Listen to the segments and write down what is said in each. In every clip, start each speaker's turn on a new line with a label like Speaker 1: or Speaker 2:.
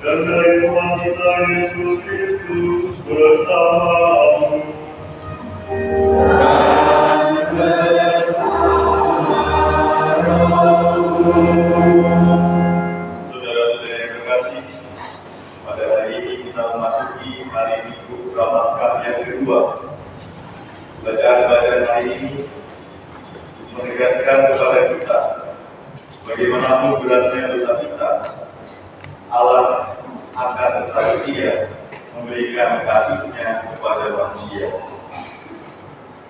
Speaker 1: Dan dari Tuhan kita Yesus Kristus bersamamu. Saudara-saudara yang terkasih, pada hari ini kita memasuki hari Minggu Prapaskah yang kedua. Bacaan hari ini menegaskan kepada kita bagaimanapun beratnya dosa kita, Allah akan tetap setia memberikan kasih-Nya kepada manusia.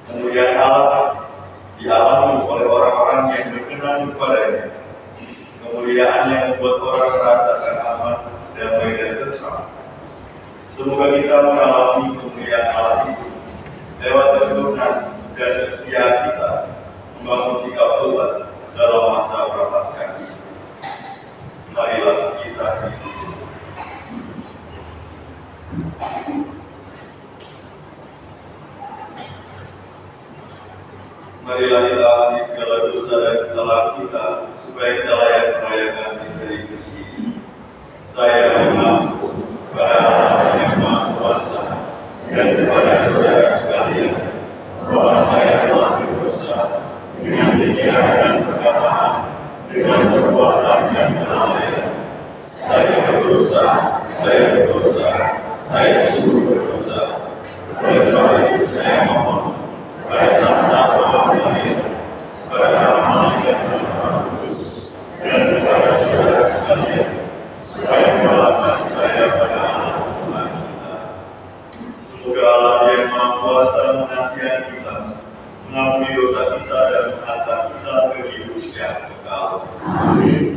Speaker 1: Kemuliaan Allah dialami oleh orang-orang yang berkenan kepada-Nya. Kemuliaan yang membuat orang merasakan aman, damai dan tentram. Semoga kita mengalami kemuliaan Allah itu lewat keturunan dan kesetiaan kita membangun sikap tobat dalam masa Prapaskah ini. Marilah kita diikuti. Marilah kita ampuni segala dosa dan kesalahan kita, supaya kita layak merayakan misteri suci ini. Saya mengaku kepada Allah yang Maha Kuasa dan kepada saudara sekalian bahwa saya telah berdosa dengan pikiran dan perkataan, dengan perbuatan dan kelalaian. Saya berdosa, saya sungguh berdosa. Oleh sebab itu saya mohon pada Sang Maha Pengampun, pada malaikat dan Roh Kudus, dan kepada saudara sekalian, supaya membalaskan saya pada Allah Tuhan kita. Semoga Allah yang Maha Kuasa mengasihani kita, mengampuni dosa kita dan mengangkat kita ke hidup yang kekal. Amin.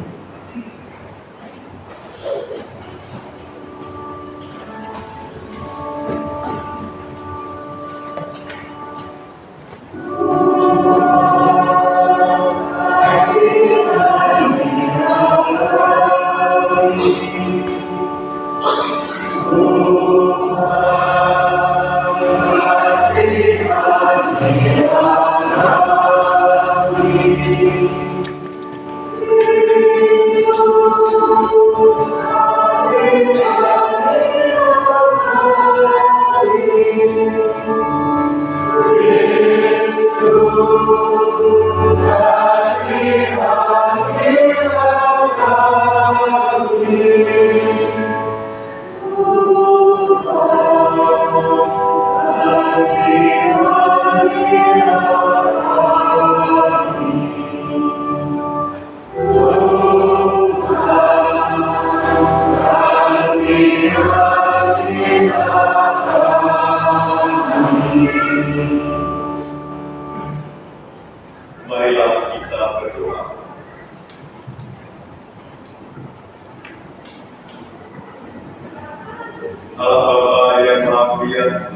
Speaker 1: kematian,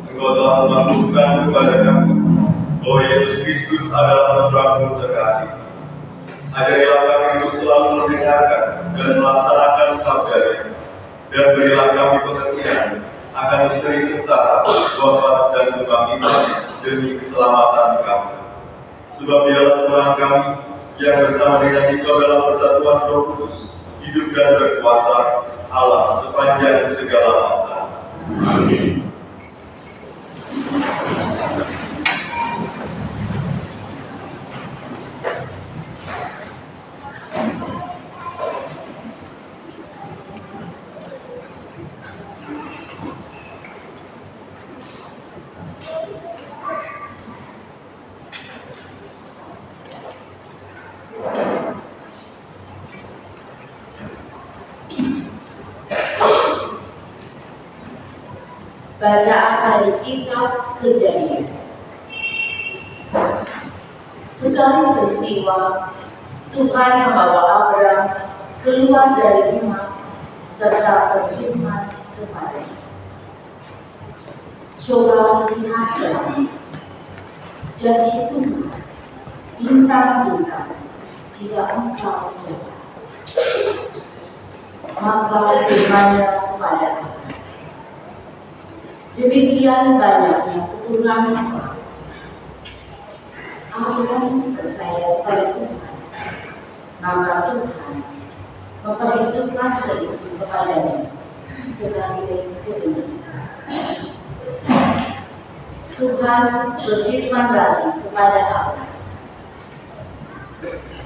Speaker 1: Engkau telah melakukan kepada kami bahwa Yesus Kristus adalah putra-Mu terkasih. Ajarilah kami untuk selalu mendengarkan dan melaksanakan sabda-Nya, dan berilah kami pengertian akan misteri sengsara, wafat dan kebangkitan demi keselamatan kami. Sebab Dialah Tuhan kami yang bersama dengan Engkau dalam persatuan Roh Kudus, hidup dan berkuasa Allah sepanjang segala masa. Amin.
Speaker 2: Bacaan dari kitab Kejadian. Sekali peristiwa, Tuhan membawa Abraham keluar dari rumah serta berfirman kepadanya, "Coba lihatlah dan hitunglah bintang-bintang jika engkau dapat." Maka firman-Nya kepada Abraham, "Demikian banyaknya keturunanmu." Abraham percaya pada Tuhan, maka Tuhan memperhitungkan hal itu kepadanya sebagai kebenaran. Tuhan berfirman lagi kepada Abraham,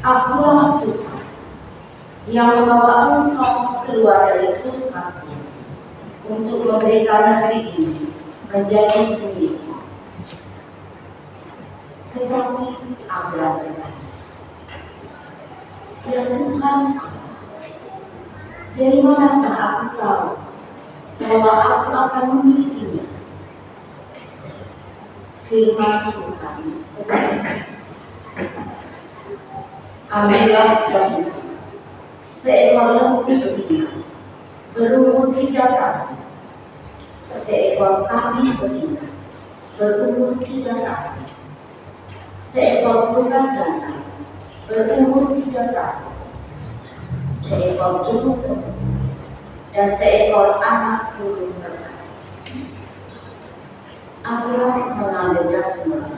Speaker 2: "Akulah Tuhan yang membawa engkau keluar dari kulkasmu untuk memberikan negeri ini menjadi milikmu." Tetapi Abraham bertanya, "Ya Tuhan Allah, dari manakah aku tahu bahwa aku akan memilikinya?" Firman Tuhan kepada, "Ambillah bagimu seekor lembu betina berumur 3 tahun, seekor kambing betina berumur 3 tahun, seekor domba jantan berumur 3 tahun, seekor burung telur, dan seekor anak burung merpati." Abraham mengambilnya semua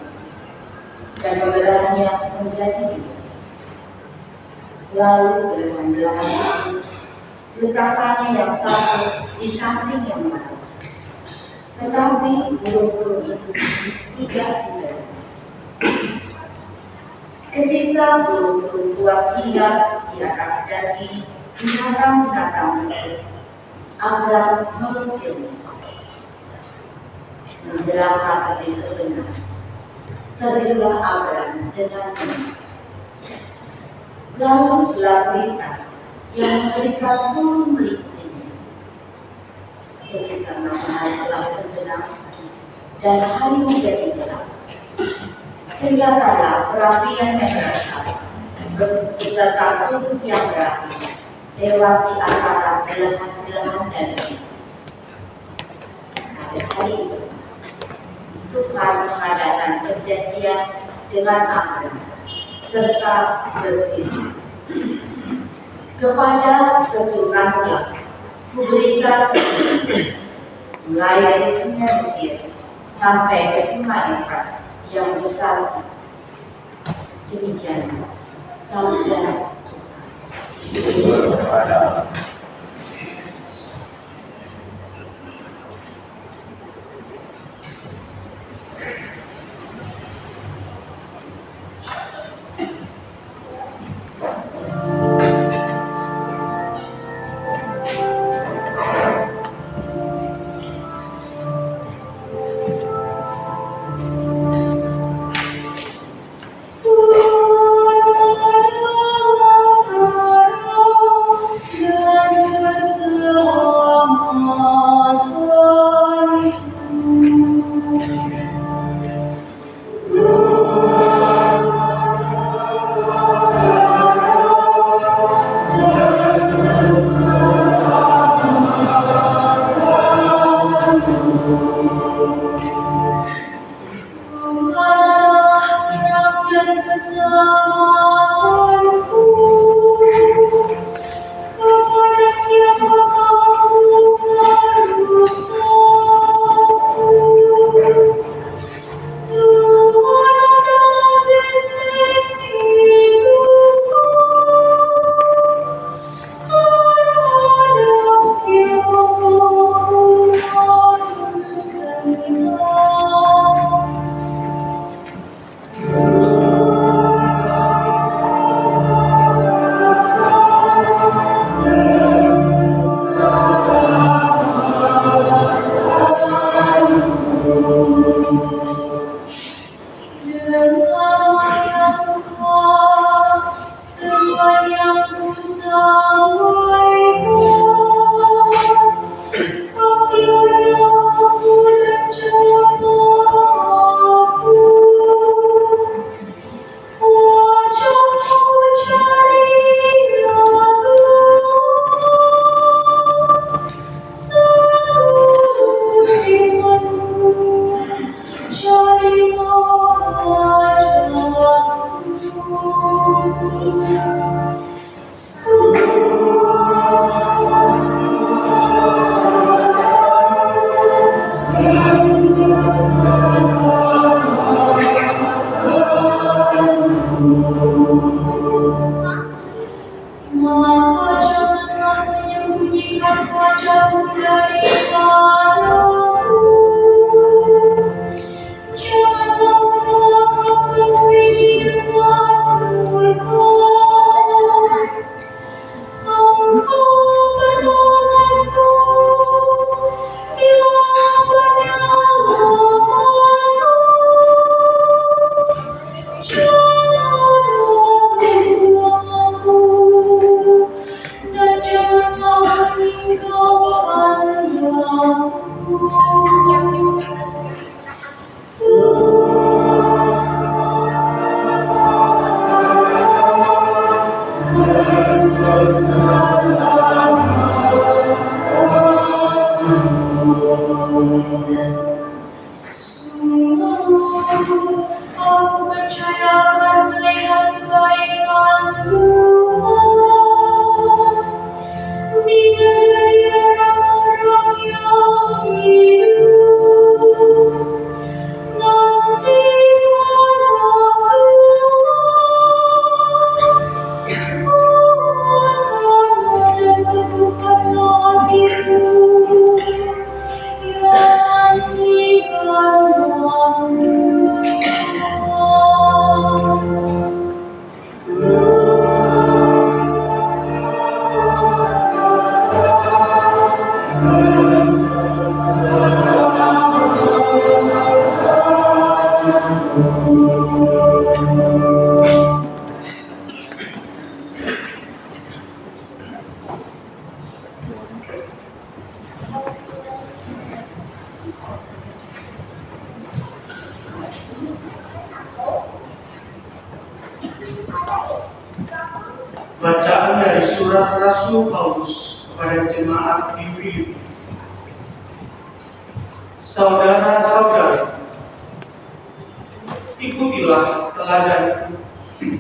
Speaker 2: dan membelahnya menjadi 2. Lalu belahan-belahan itu letakkannya yang satu di samping yang lain, tetapi burung-burung itu tidak dibelah. Ketika burung-burung buas hinggap di atas daging binatang-binatang itu, Abraham mengusirnya. Menjelang hari kebenaran, terilah Abraham dengan benar. Lalu gelap gulita yang mengerikan turun melingkupinya. Ketika matahari telah terbenam dan hari menjadi gelap, kelihatanlah perapian yang besar beserta sudut yang berapi lewat di antara belahan-belahan daging. Pada hari itu, Tuhan mengadakan perjanjian dengan Abraham serta berfirman, "Kepada keturunanmu kuberikan mulai dari sungai Mesir sampai ke sungai Efrat yang besar." Demikian sabda Tuhan.
Speaker 3: Bacaan dari surat Rasul Paulus kepada jemaat di Filipi. Saudara-saudara, ikutilah teladanku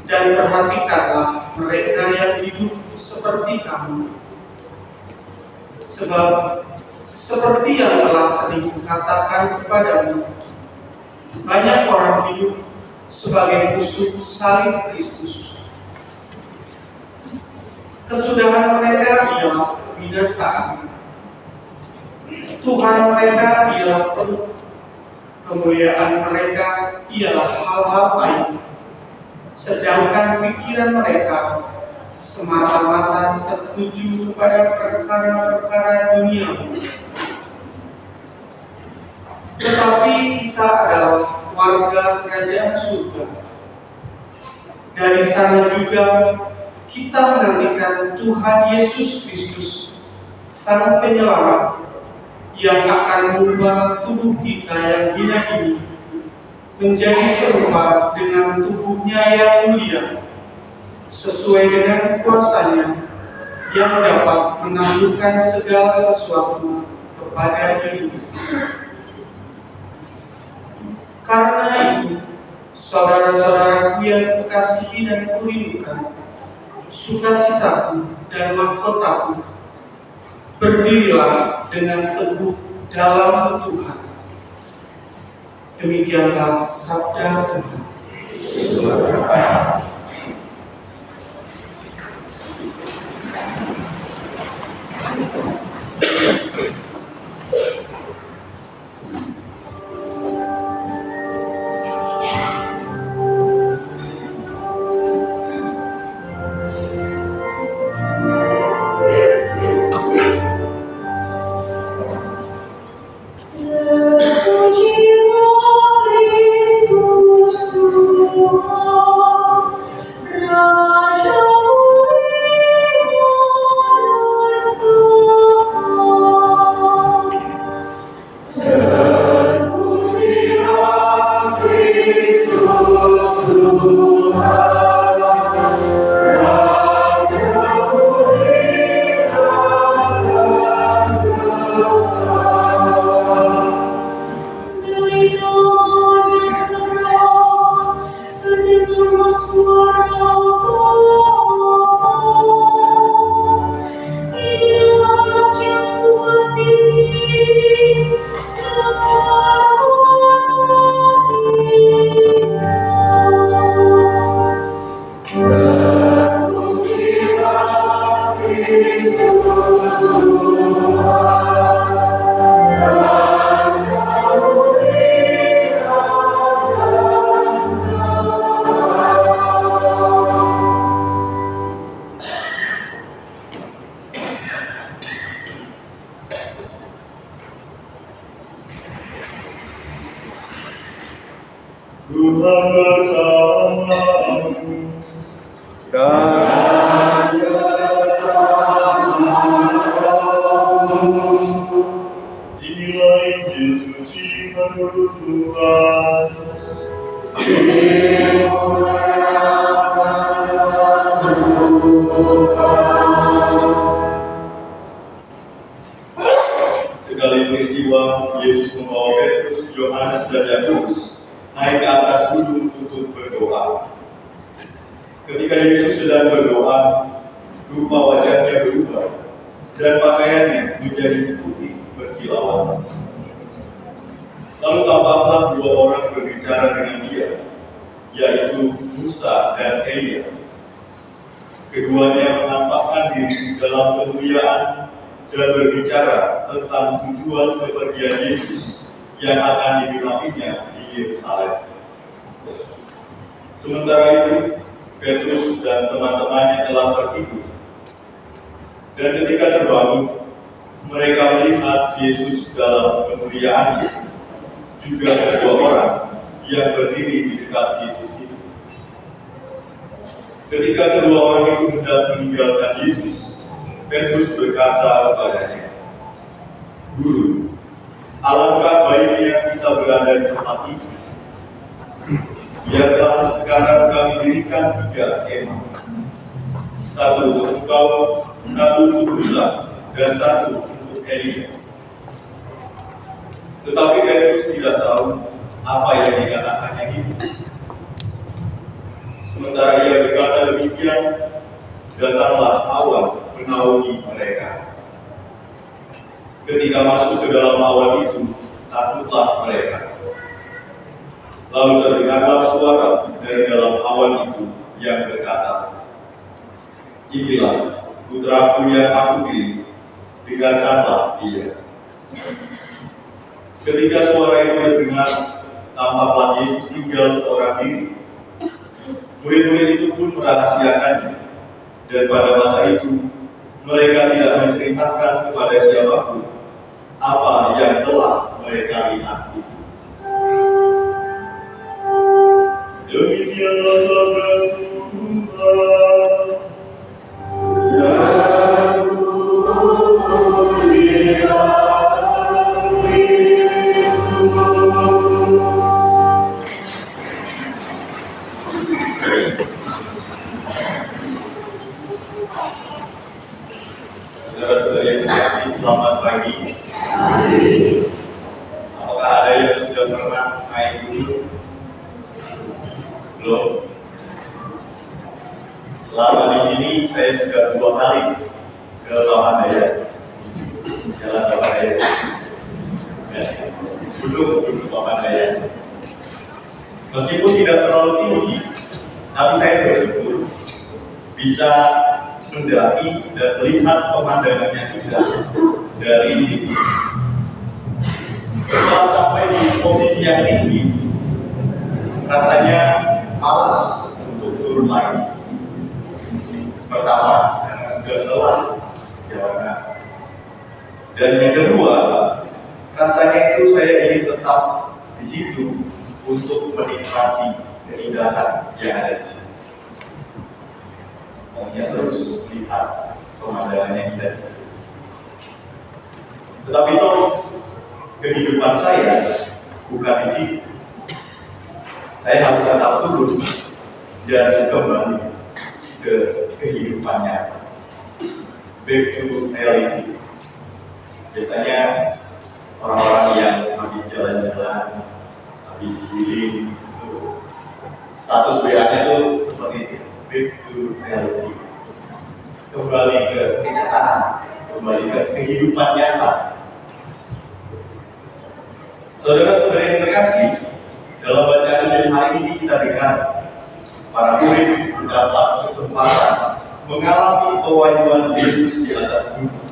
Speaker 3: dan perhatikanlah mereka yang hidup seperti kamu. Sebab seperti yang telah sering kukatakan kepadamu, banyak orang hidup sebagai musuh salib Kristus. Kesudahan mereka ialah kebinasaan. Tuhan mereka ialah penuh. Kemuliaan mereka ialah hal-hal baik. Sedangkan pikiran mereka semata-mata tertuju kepada perkara-perkara duniawi. Tetapi kita adalah warga kerajaan surga. Dari sana juga kita menantikan Tuhan Yesus Kristus, Sang Penyelamat, yang akan mengubah tubuh kita yang hina ini menjadi serupa dengan tubuhnya yang mulia, sesuai dengan kuasa-Nya yang dapat menangguhkan segala sesuatu kepada dirinya. Karena itu, saudara-saudaraku yang kukasihi dan kurindukan, sukacitaku dan mahkotaku, berdirilah dengan teguh dalam Tuhan. Demikianlah sabda Tuhan.
Speaker 1: Tuhan. Sekali peristiwa, Yesus membawa Petrus, Yohanes, dan Yakobus naik ke atas gunung untuk berdoa. Ketika Yesus sedang berdoa, rupa wajahnya berubah dan pakaiannya menjadi putih berkilauan. Lalu tampaklah dua orang berbicara dengan dia, yaitu Musa dan Elia. Keduanya menampakkan diri dalam kemuliaan dan berbicara tentang tujuan kepergian Yesus yang akan digenapinya di Yerusalem. Sementara itu, Petrus dan teman-temannya telah tertidur. Dan ketika terbangun, mereka melihat Yesus dalam kemuliaannya, juga kedua orang yang berdiri di dekat Yesus itu. Ketika kedua orang itu hendak meninggalkan Yesus, Petrus berkata kepadanya, "Guru, alangkah baiknya kita berada di tempat ini. Biarlah sekarang kami dirikan 3 kemah. 1 untuk engkau, 1 untuk Musa, dan 1 untuk Elia." Tetapi Petrus tidak tahu apa yang dikatakannya itu. Sementara ia berkata demikian, datanglah awan menaungi mereka. Ketika masuk ke dalam awan itu, takutlah mereka. Lalu terdengarlah suara dari dalam awan itu yang berkata, "Inilah putraku yang aku pilih, dengarkanlah dia." Ketika suara itu terdengar, tampaklah Yesus tinggal seorang diri. Murid-murid itu pun merahasiakannya, dan pada masa itu mereka tidak menceritakan kepada siapapun apa yang telah mereka lihat itu. Demikianlah sabda Tuhan. Saudara-saudara yang terkasih, selamat pagi. Apakah ada yang sudah pernah naik gunung? Belum? Selama di sini saya sudah 2 kali ke Pamandayan, jalan Pamandayan, gunung Pamandayan. Meskipun tidak terlalu tinggi, tapi saya bersyukur bisa mendaki dan melihat pemandangannya juga dari sini. Setelah sampai di posisi yang tinggi, rasanya malas untuk turun lagi. Pertama, karena sudah lelah jalanan. Dan yang kedua, rasanya itu saya ingin tetap di situ untuk menikmati keindahan yang ada di sini. Maunya terus lihat pemandangan yang indah. Tetapi toh kehidupan saya bukan di sini. Saya harus tetap turun dan kembali ke kehidupan nyata. Back to reality. Biasanya orang-orang yang habis jalan-jalan, habis healing, status WA-nya itu seperti itu. Back to reality. Kembali ke kenyataan, kembali ke kehidupan nyata. Saudara-saudara yang terkasih, dalam bacaan yang hari ini kita dengar para murid mendapat kesempatan mengalami pewahyuan Yesus di atas gunung.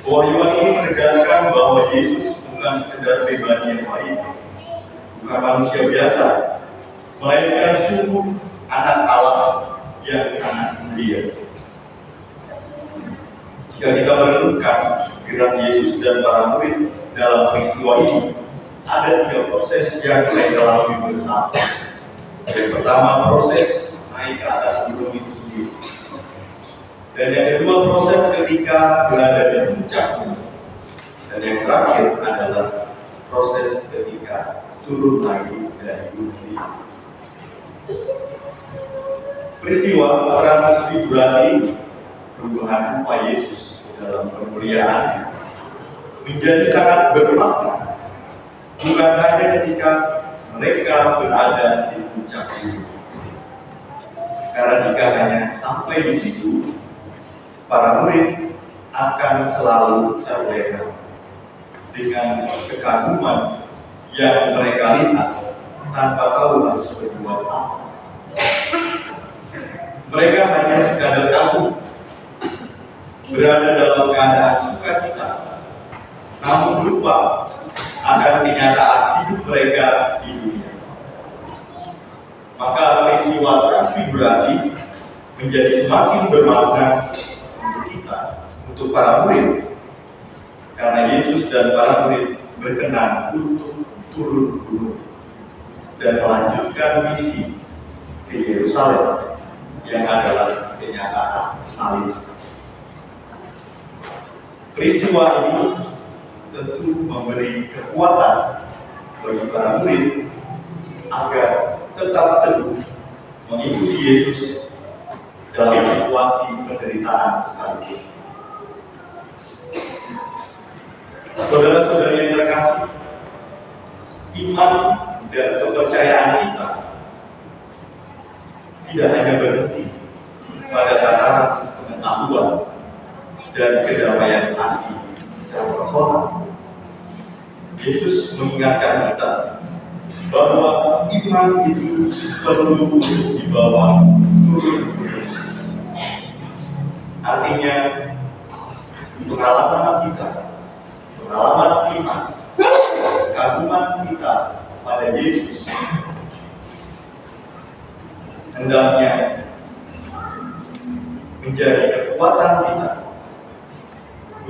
Speaker 1: Pewahyuan ini menegaskan bahwa Yesus bukan sekedar pribadi yang baik, bukan manusia biasa, melainkan sungguh anak Allah yang sangat mulia. Jika kita merenungkan gerak Yesus dan para murid dalam peristiwa ini, ada 3 proses yang mereka lalui bersama. Yang pertama, proses naik ke atas gunung itu sendiri. Dan yang kedua, proses ketika berada di puncak gunung. Dan yang terakhir adalah proses ketika turun lagi dari bumi. Peristiwa transfigurasi perubahan Tuhan Yesus dalam kemuliaannya menjadi sangat bermakna, bukan hanya ketika mereka berada di puncak gunung. Karena jika hanya sampai di situ, para murid akan selalu terlena dengan kekaguman yang mereka lihat tanpa tahu harus berbuat apa. Mereka hanya sekadar kagum, berada dalam keadaan sukacita, namun lupa akan kenyataan hidup mereka di dunia. Maka peristiwa transfigurasi menjadi semakin bermakna untuk kita, untuk para murid, karena Yesus dan para murid berkenan untuk turun gunung dan melanjutkan misi ke Yerusalem yang adalah kenyataan salib. Peristiwa ini tentu memberi kekuatan bagi para murid agar tetap teguh mengikuti Yesus dalam situasi penderitaan sekalipun. Saudara-saudari yang terkasih, iman dan kepercayaan kita tidak hanya berhenti pada tataran pengetahuan dan kedamaian hati secara personal. Yesus mengingatkan kita bahwa iman itu perlu dibawa turun. Artinya, pengalaman kita, pengalaman iman, kekaguman kita pada Yesus hendaknya menjadi kekuatan kita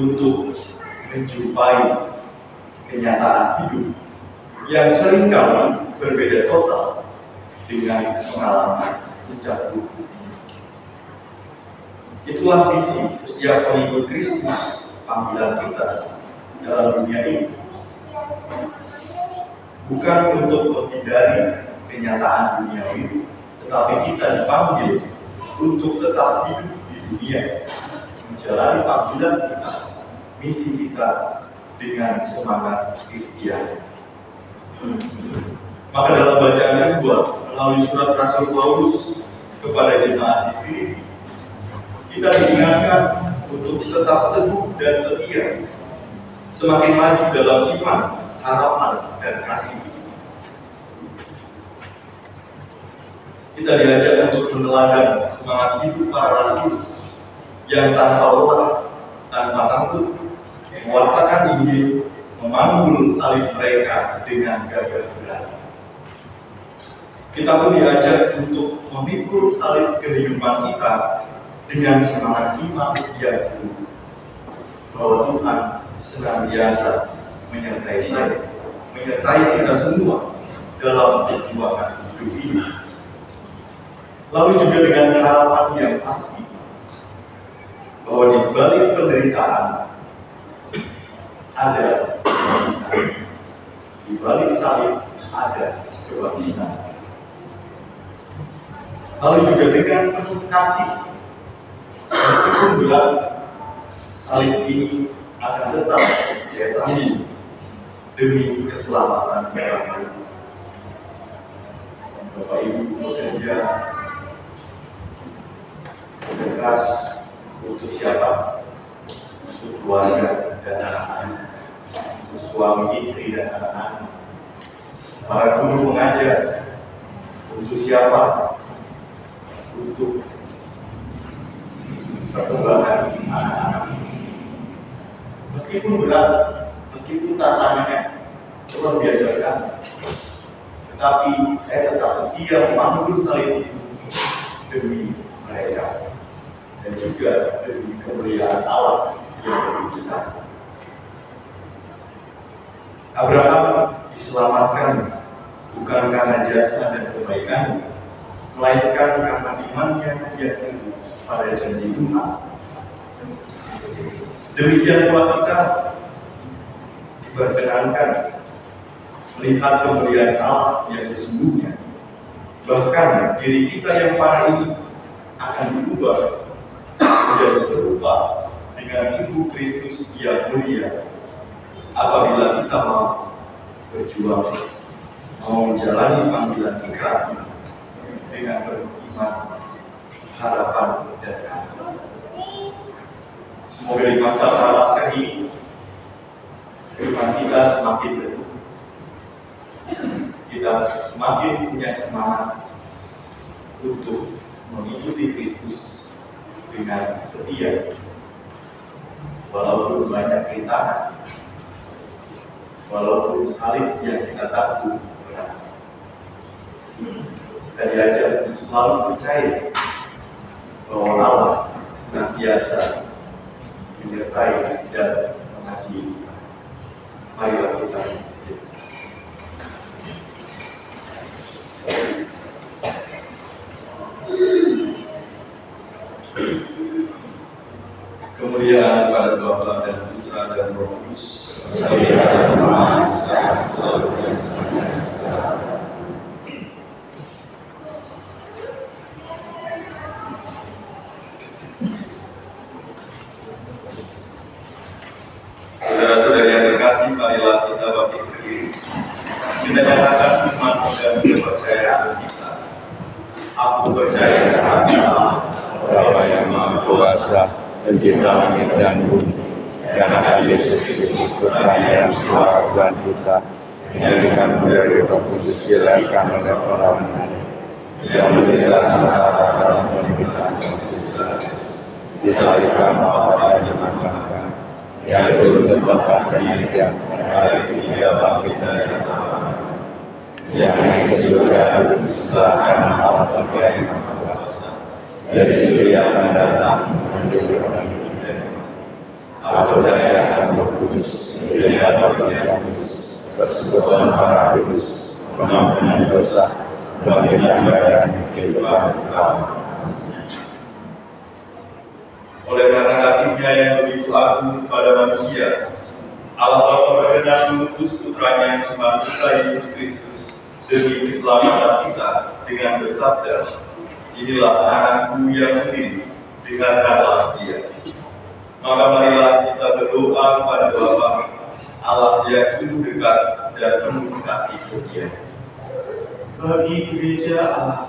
Speaker 1: untuk menjumpai kenyataan hidup yang seringkali berbeda total dengan pengalaman puncak gunung. Itulah misi setiap pengikut Kristus, panggilan kita dalam dunia ini. Bukan untuk menghindari kenyataan dunia ini, tetapi kita dipanggil untuk tetap hidup di dunia, menjalani panggilan kita, misi kita dengan semangat Kristiani. Maka dalam bacaan kedua melalui surat Rasul Paulus kepada jemaat di Filipi, kita diingatkan untuk tetap teguh dan setia, semakin maju dalam iman, harapan, dan kasih. Kita diajak untuk meneladani semangat hidup para rasul yang tanpa lelah, tanpa takut, mewartakan Injil, memanggul salib mereka dengan gagah berani. Kita pun diajak untuk memikul salib kehidupan kita dengan semangat iman yang penuh, bahwa Tuhan senantiasa menyertai saya, menyertai kita semua dalam perjuangan hidup ini. Lalu juga dengan harapan yang pasti bahwa di balik penderitaan ada kebangkitan, di balik salib ada kebangkitan. Lalu juga dengan penuh kasih, meskipun berat, salib ini akan tetap saya tanggung demi keselamatan orang lain. Bapak Ibu bekerja keras untuk siapa? Untuk keluarga dan anak-anak, untuk suami, istri, dan anak-anak. Para guru mengajar untuk siapa? Untuk perkembangan anak-anak. Meskipun berat, meskipun tantangannya luar biasa berat, tetapi saya tetap setia memanggul salib itu demi mereka dan juga demi kemuliaan Allah yang lebih besar. Abraham diselamatkan bukan karena jasa dan kebaikan, melainkan karena imannya yang teguh pada janji Tuhan. Demikian pula kita diperkenankan melihat kemuliaan Allah yang sesungguhnya. Bahkan diri kita yang fana ini akan diubah menjadi serupa dengan tubuh Kristus yang mulia apabila kita mau berjuang, mau menjalani panggilan kita dengan beriman, harapan, dan kasih. Semoga di masa prapaskah ini firman kita semakin teguh, kita semakin punya semangat untuk mengikuti Kristus dengan setia, walaupun banyak rintangan, walaupun salib yang kita takut berat. Kita diajar untuk selalu percaya bahwa Allah senantiasa menyertai dan mengasihi kita. Marilah kita bersedia. Kemuliaan kepada Bapa dan Putra dan Roh Kudus. Saudara-saudari yang terkasih, marilah kita bangkit berdiri. Kita nyatakan iman dan kepercayaan kita. Aku percaya kepada Allah, Bapa yang Maha Kuasa, Pencipta langit dan bumi, dan akan Yesus Kristus Putranya yang Tuhan kita, yang dengan dari Roh Kudus dilahirkan oleh perawanan, yang menderita sengsara dalam penderitaan konstitusi, disalibkan dan dimakamkan, yang turun ke tempat kematian, hari ketiga bangkit dari kematian, yang naik ke surga setelah kanan Allah Bapa yang Maha Kuasa, dari situ akan datang menjadi orang hidup. Aku percaya akan Roh Kudus, Bapa yang kudus, persekutuan para kudus, pengampunan dosa, kebangkitan badan, kehidupan kekal. Oleh karena kasih-Nya yang begitu agung kepada manusia, Allah Bapa berkenan mengutus Putranya yang Tuhan kita Yesus Kristus demi keselamatan kita dengan bersabda, inilah anakku yang sendiri, dengarkanlah dia. Maka marilah kita berdoa kepada Bapa, Allah yang sungguh dekat dan penuh kasih setia.
Speaker 3: Bagi gereja Allah,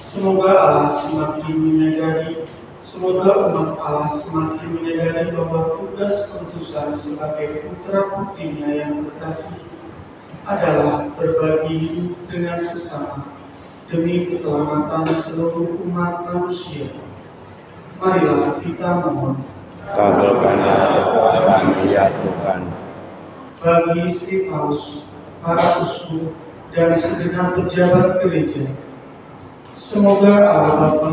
Speaker 3: semoga Allah semakin menyadari, semoga umat Allah semakin menyadari bahwa tugas pengutusan sebagai putra-putrinya yang terkasih adalah berbagi hidup dengan sesama demi keselamatan seluruh umat manusia. Marilah kita mohon.
Speaker 4: Kabulkanlah doa kami ya Tuhan.
Speaker 3: Bagi istri Paus, para uskup, dan segenap pejabat gereja, semoga Allah Bapa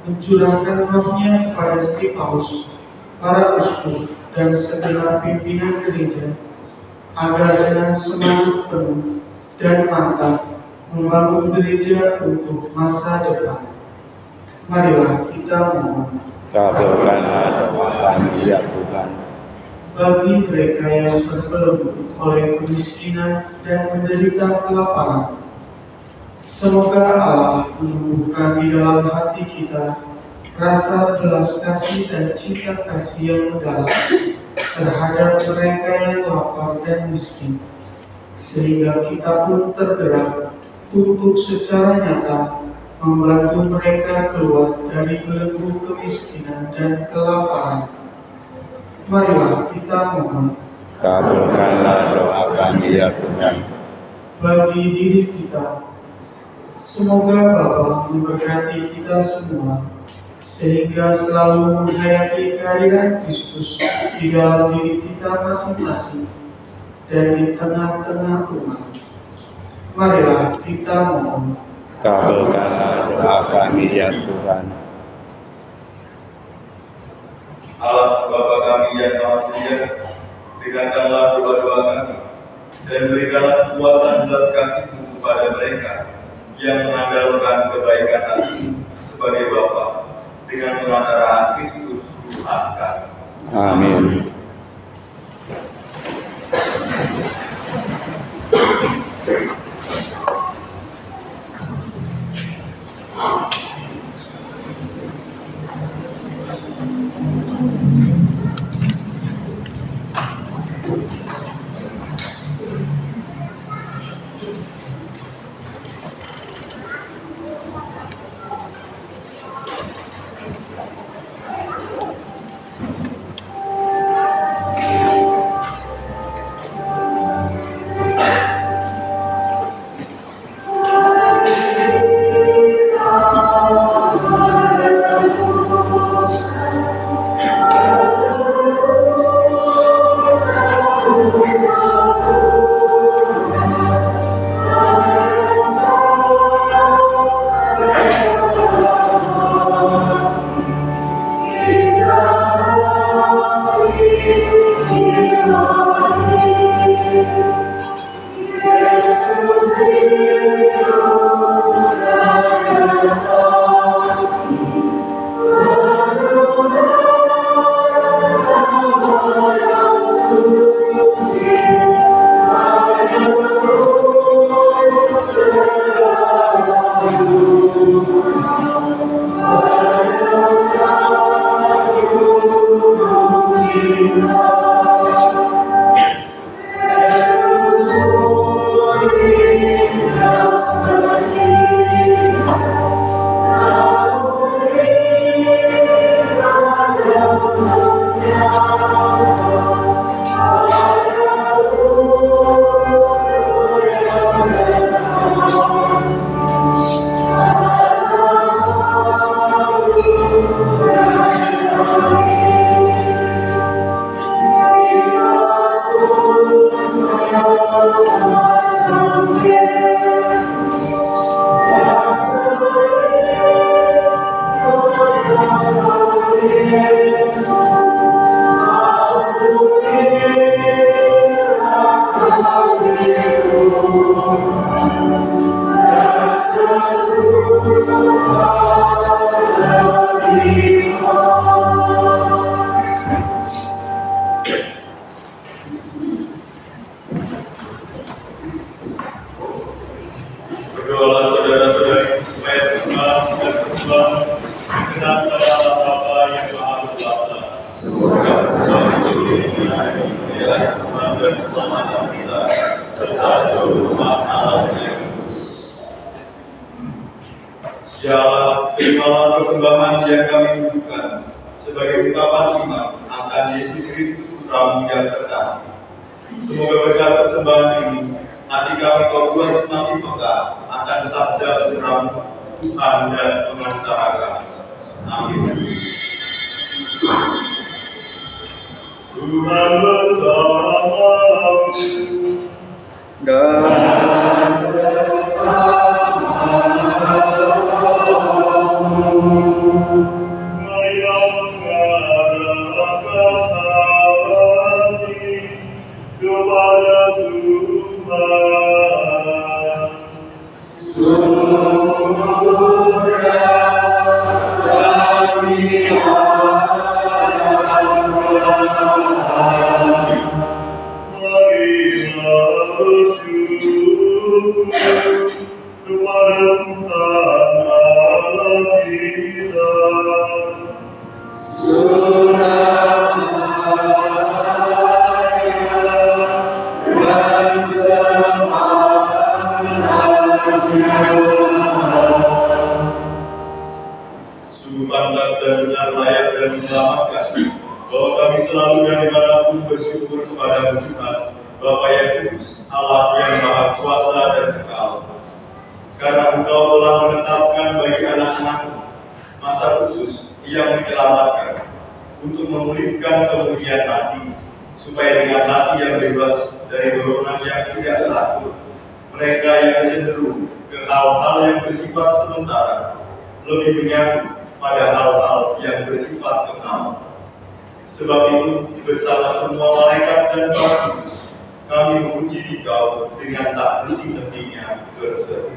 Speaker 3: mencurahkan rohnya kepada istri Paus, para uskup, dan segenap pimpinan gereja, agar dengan semangat penuh dan mantap membangun gereja untuk masa depan. Marilah kita mohon.
Speaker 4: Kabulkanlah doa kami ya Tuhan.
Speaker 3: Bagi mereka yang terbelenggu oleh kemiskinan dan menderita kelaparan, semoga Allah menumbuhkan di dalam hati kita rasa belas kasih dan cinta kasih yang mendalam terhadap mereka yang lapar dan miskin, sehingga kita pun tergerak untuk secara nyata membantu mereka keluar dari belenggu kemiskinan dan kelaparan. Marilah kita mohon.
Speaker 4: Kabulkanlah doa kami ya Tuhan.
Speaker 3: Bagi diri kita, semoga Bapa memberkati kita semua, sehingga selalu menghayati kehadiran Kristus di dalam diri kita masing-masing dan di tengah-tengah umat. Marilah kita mohon.
Speaker 4: Kabulkanlah doa kami ya Tuhan.
Speaker 1: Allah Bapa kami yang Maha Mulia, dengarkanlah doa-doa kami dan berikanlah kekuatan belas kasih-Mu kepada mereka yang mengandalkan kebaikan hati sebagai Bapa dengan pengantaraan Kristus Tuhan kami.
Speaker 4: Amin.
Speaker 1: Berdoalah saudara-saudari supaya Tuhan dan Tuhan berkenan pada Allah Bapa yang Maha Kuasa. Semoga bersama dunia Tuhan dan keselamatan kita serta seluruh umat Allah yang kudus. Ya Allah, terimalah persembahan yang kami tunjukkan sebagai ungkapan iman akan Yesus Kristus Putra-Mu yang terkasih. Semoga berkat persembahan ini hati kami kau buat semakin peka akan sabda putra-Mu Tuhan dan pengantara kami. Amin. Tuhan bersamamu
Speaker 4: Dan
Speaker 1: marilah mengadakan hati kepada Tuhan. Marilah bersyukur kepada Tuhan Allah kita. Sungguh pantas dan benar layak dan menyelamatkan bahwa kami selalu dan dimanapun bersyukur kepada Tuhan Bapa yang kudus, Allah yang Maha Kuasa dan kekal. Karena Engkau telah menetapkan bagi anak-anak masa khusus yang menyelamatkan untuk memulihkan kemudian hati, supaya dengan hati yang bebas dari dorongan yang tidak teratur, mereka yang cenderung ke hal-hal yang bersifat sementara lebih menyatu pada hal-hal yang bersifat kekal. Sebab itu, bersama semua malaikat dan para kudus, kami memuji Engkau dengan tak henti-hentinya berseru.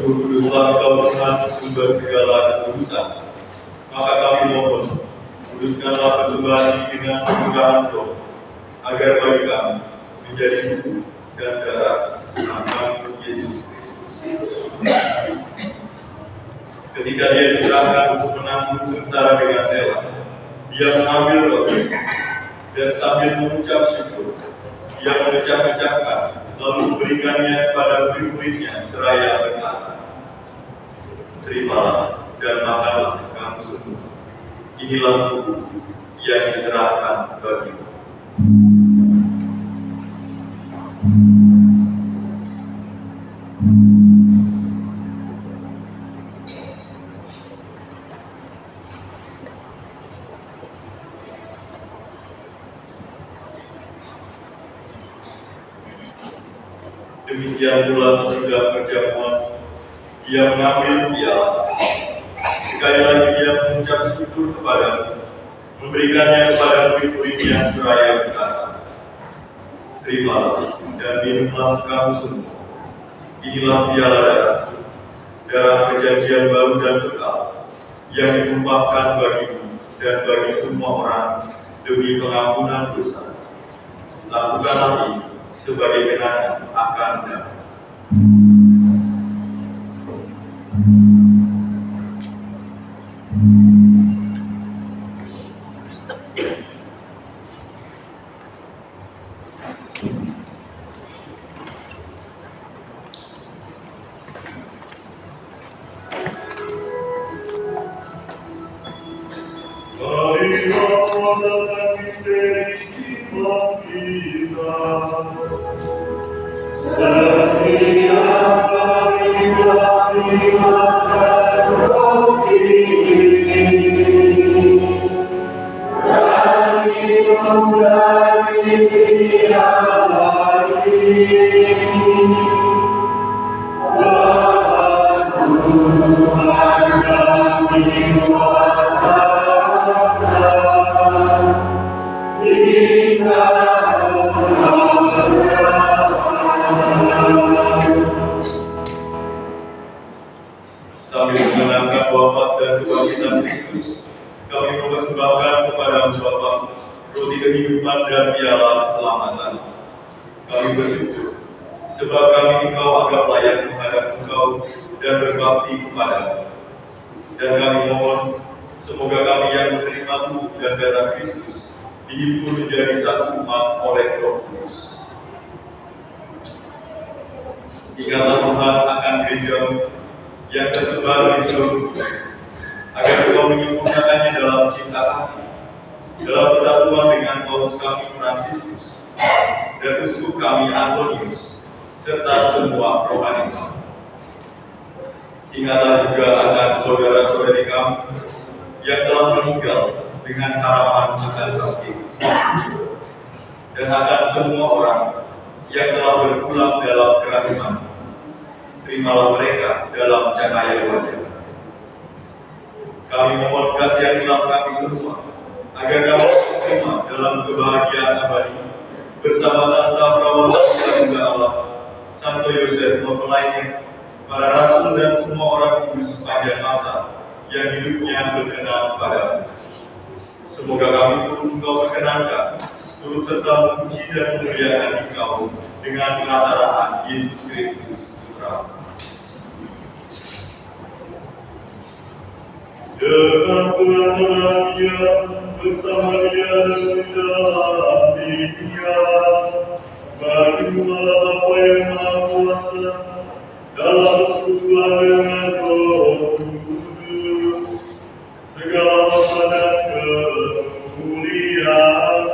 Speaker 1: Kuduslah Engkau Tuhan, sumber segala kekudusan. Maka kami mohon, kuduskanlah persembahan ini dengan kesukaan Roh, agar bagi kami menjadi tubuh dan darah Tuhan Yesus Kristus. Ketika Dia diserahkan untuk menanggung sengsara dengan rela, Dia mengambil roti dan sambil mengucap syukur, Dia memecah-mecahkan, lalu memberikannya kepada murid-muridnya seraya berkata, "Terimalah dan makanlah kamu semua. Inilah tubuh yang diserahkan bagimu." Demikian pula sesudah perjamuan, Dia mengambil piala. Sekali lagi Dia mengucap syukur kepadamu, memberikannya kepada murid-muridnya seraya berkata, "Terimalah dan minumlah kamu semua. Inilah piala darahku, darah perjanjian baru dan kekal, yang ditumpahkan bagimu dan bagi semua orang demi pengampunan dosa. Lakukanlah ini sebagai kenangan akan damai." Mari merayakan misteri iman kita. Setiap kali kami makan roti ini, kami memulai piala ini. Tuhan kami sambil mengenangkan wafat dan kebangkitan Kristus, kami mempersembahkan kepada-Mu Bapa roti kehidupan dan piala keselamatan. Kami bersyukur sebab kami Engkau anggap layak menghadap Engkau dan berbakti kepada-Mu. Dan kami mohon semoga kami yang menerima tubuh dan darah Kristus dihimpun menjadi satu umat oleh Roh Kudus. Ingatlah Tuhan akan gereja-Mu yang tersebar di seluruh dunia, agar Engkau menyempurnakannya dalam cinta kasih, dalam persatuan dengan Paus kami Fransiskus dan uskup kami Antonius, serta semua rohani kami. Ingatlah juga akan saudara-saudari kami yang telah meninggal dengan harapan akan bangkit, dan akan semua orang yang telah berpulang dalam kerahiman. Terimalah mereka dalam cahaya wajah. Kami mohon kasihanilah kami semua, agar kami terima dalam kebahagiaan abadi bersama Santa Perawan Tunggal Allah, Santo Yosef mempelainya, para rasul dan semua orang kudus sepanjang masa yang hidupnya berkenan padamu. Semoga kami turut Engkau perkenankan, turut serta memuji dan memuliakan Engkau dengan penataraan Yesus Kristus Putra. Dengan penataraan Dia, bersama Dia dan di dalam Dia, bagi Allah Bapa yang Maha Kuasa, dalam persekutuan dengan Roh Kudus, segala hormat dan kemuliaan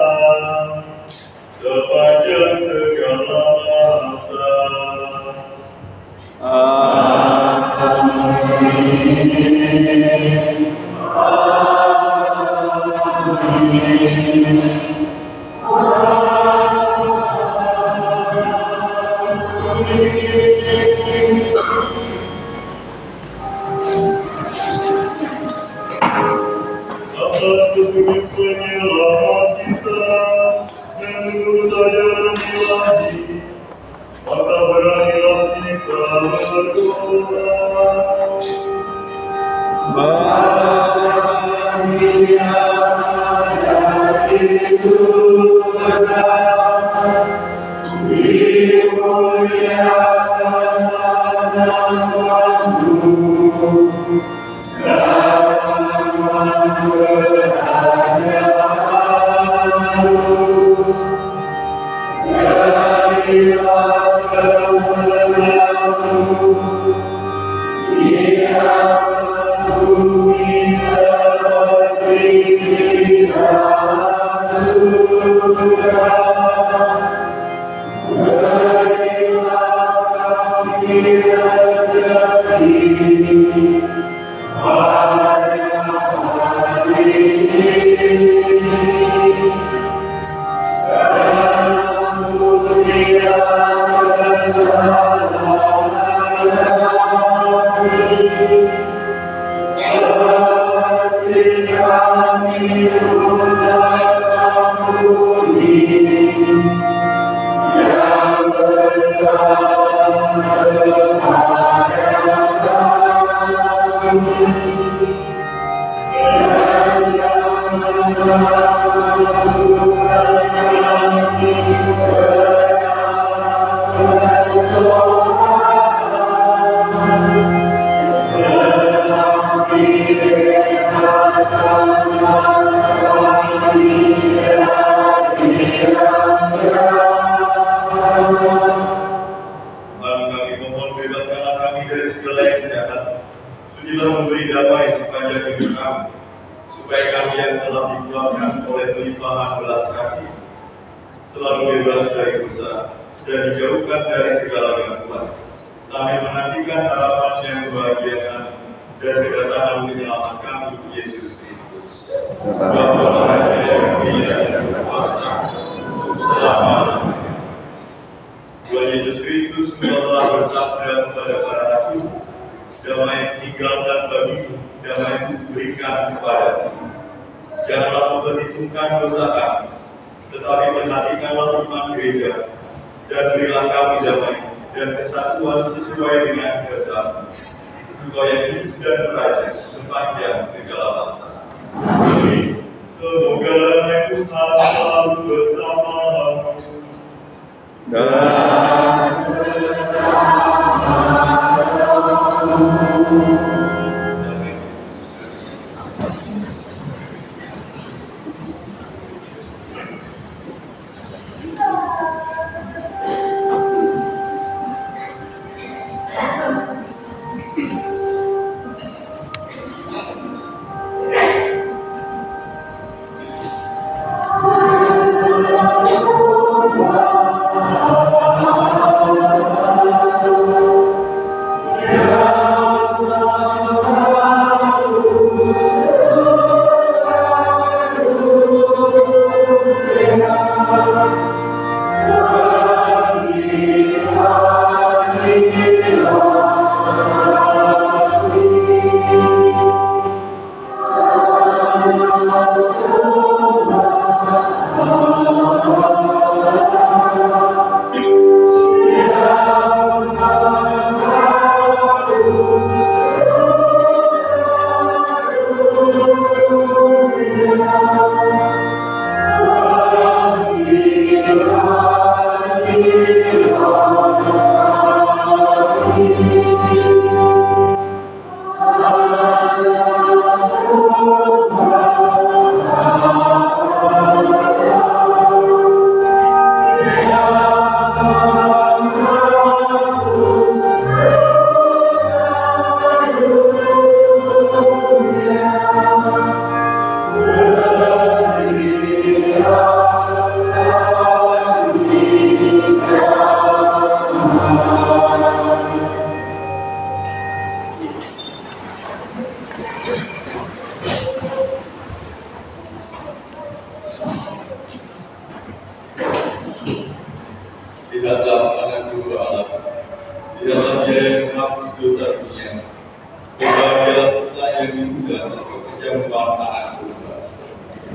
Speaker 1: sepanjang segala masa. Amin. Atas petunjuk penyelamat kita dan menurut ajaran Ilahi, maka beranilah kita berdoa. Bapa yang ada di surga, dimuliakan namamu, datanglah kerajaanmu, jadilah kehendakmu di atas bumi seperti di dalam surga. Berilah kami rezeki pada hari ini, dan ampunilah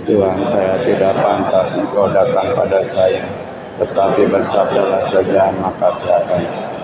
Speaker 4: Tuhan, saya tidak pantas Engkau datang pada saya, tetapi bersabdalah saja, maka saya akan sembuh.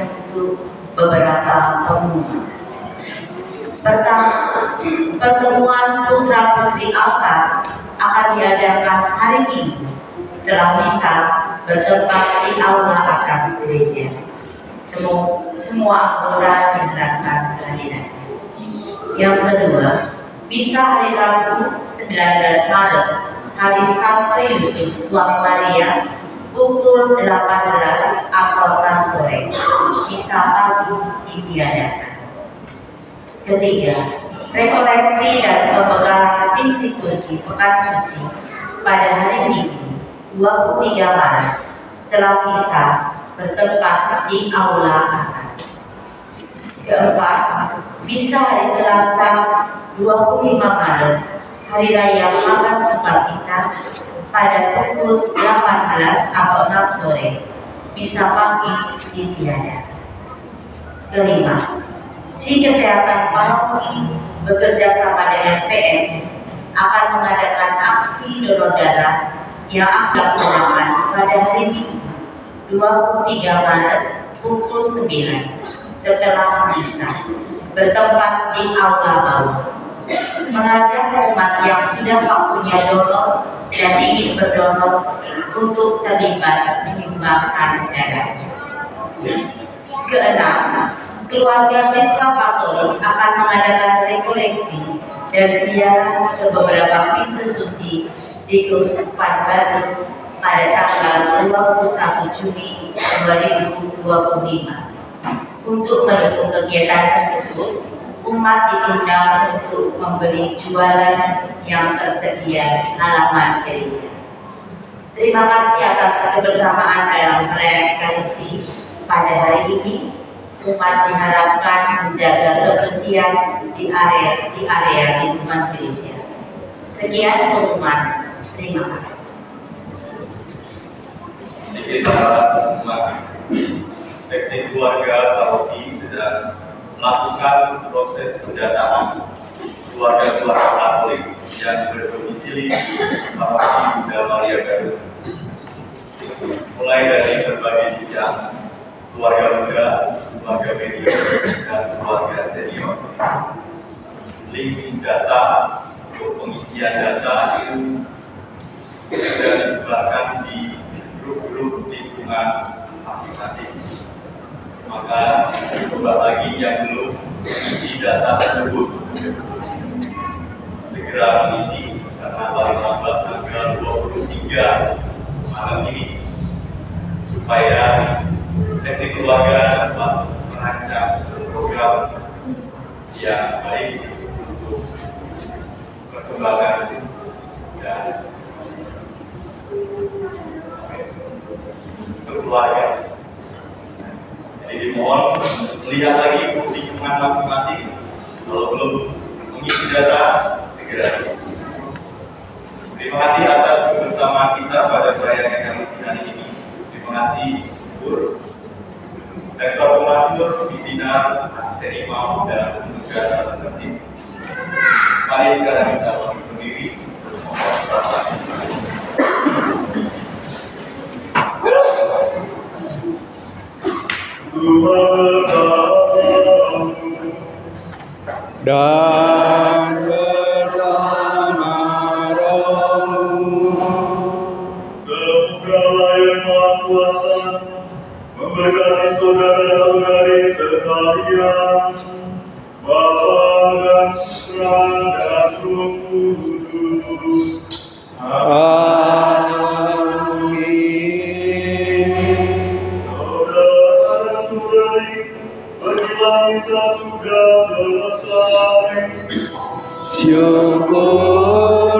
Speaker 2: untuk beberapa pengumuman. Pertama, pertemuan Putra Putri Altar akan diadakan hari Minggu setelah misa bertempat di aula atas gereja. Semua anggota diharapkan kehadirannya. Yang kedua, misa hari Rabu 19 Maret, hari Santo Yusuf Suami Maria, pukul 18 atau 6 sore. Misa pagi ditiadakan. Ketiga, rekoleksi dan pembegalan tim liturgi Pekan Suci pada hari Minggu 23 Maret setelah misa bertempat di aula atas. Keempat, misa hari Selasa 25 Maret, hari raya Pakat Sukacita pada pukul 18 atau 6 sore. Misa pagi ditiadakan. Kelima, Si Kesehatan Paroki bekerja sama dengan PM akan mengadakan aksi donor darah yang akan dilaksanakan pada hari Minggu 23 Maret pukul 9 setelah misa bertempat di aula bawah. Mengajak umat yang sudah waktunya donor dan ingin berdonor untuk terlibat menyumbangkan darahnya. Keenam, keluarga siswa Katolik akan mengadakan rekoleksi dan ziarah ke beberapa pintu suci di Keuskupan Bandung pada tanggal 21 Juni 2025. Untuk mendukung kegiatan tersebut, umat diundang untuk membeli jualan yang tersedia di halaman gereja. Terima kasih atas kebersamaan dalam perayaan Ekaristi pada hari ini. Umat diharapkan menjaga kebersihan di area lingkungan gereja. Sekian pengumuman. Terima kasih.
Speaker 1: Sedikit pengumuman. Seksi keluarga paroki sedang melakukan proses pendataan keluarga-keluarga Katolik yang berdomisili paroki Bunda Maria Garut, mulai dari berbagai jenjang, keluarga muda, keluarga media, dan keluarga senior. Link data untuk pengisian data itu sudah disebarkan di grup-grup lingkungan masing-masing. Maka coba lagi yang belum mengisi data tersebut segera mengisi, karena paling lambat tanggal 23 malam ini, supaya seksi keluarga dapat merancang program yang baik untuk perkembangan dan keluarga. Jadi dimohon melihat lagi lingkungan masing-masing. Kalau belum mengisi data, segera isi. Terima kasih atas kebersamaan kita pada perayaan Ekaristi hari ini. Terima kasih Guru, Rektor Pemasmur, Bisdina, Asisten Imam, dan negara tertib. Mari sekarang kita berdiri. Mohon perhatian.
Speaker 4: Dan bersama rohmu,
Speaker 1: Semoga yang Maha Kuasa memberkati saudara-saudari sekalian, Bapa dan Putra dan Roh Kudus. Saudara-saudari, pergilah misa sudah selesai.
Speaker 4: syukur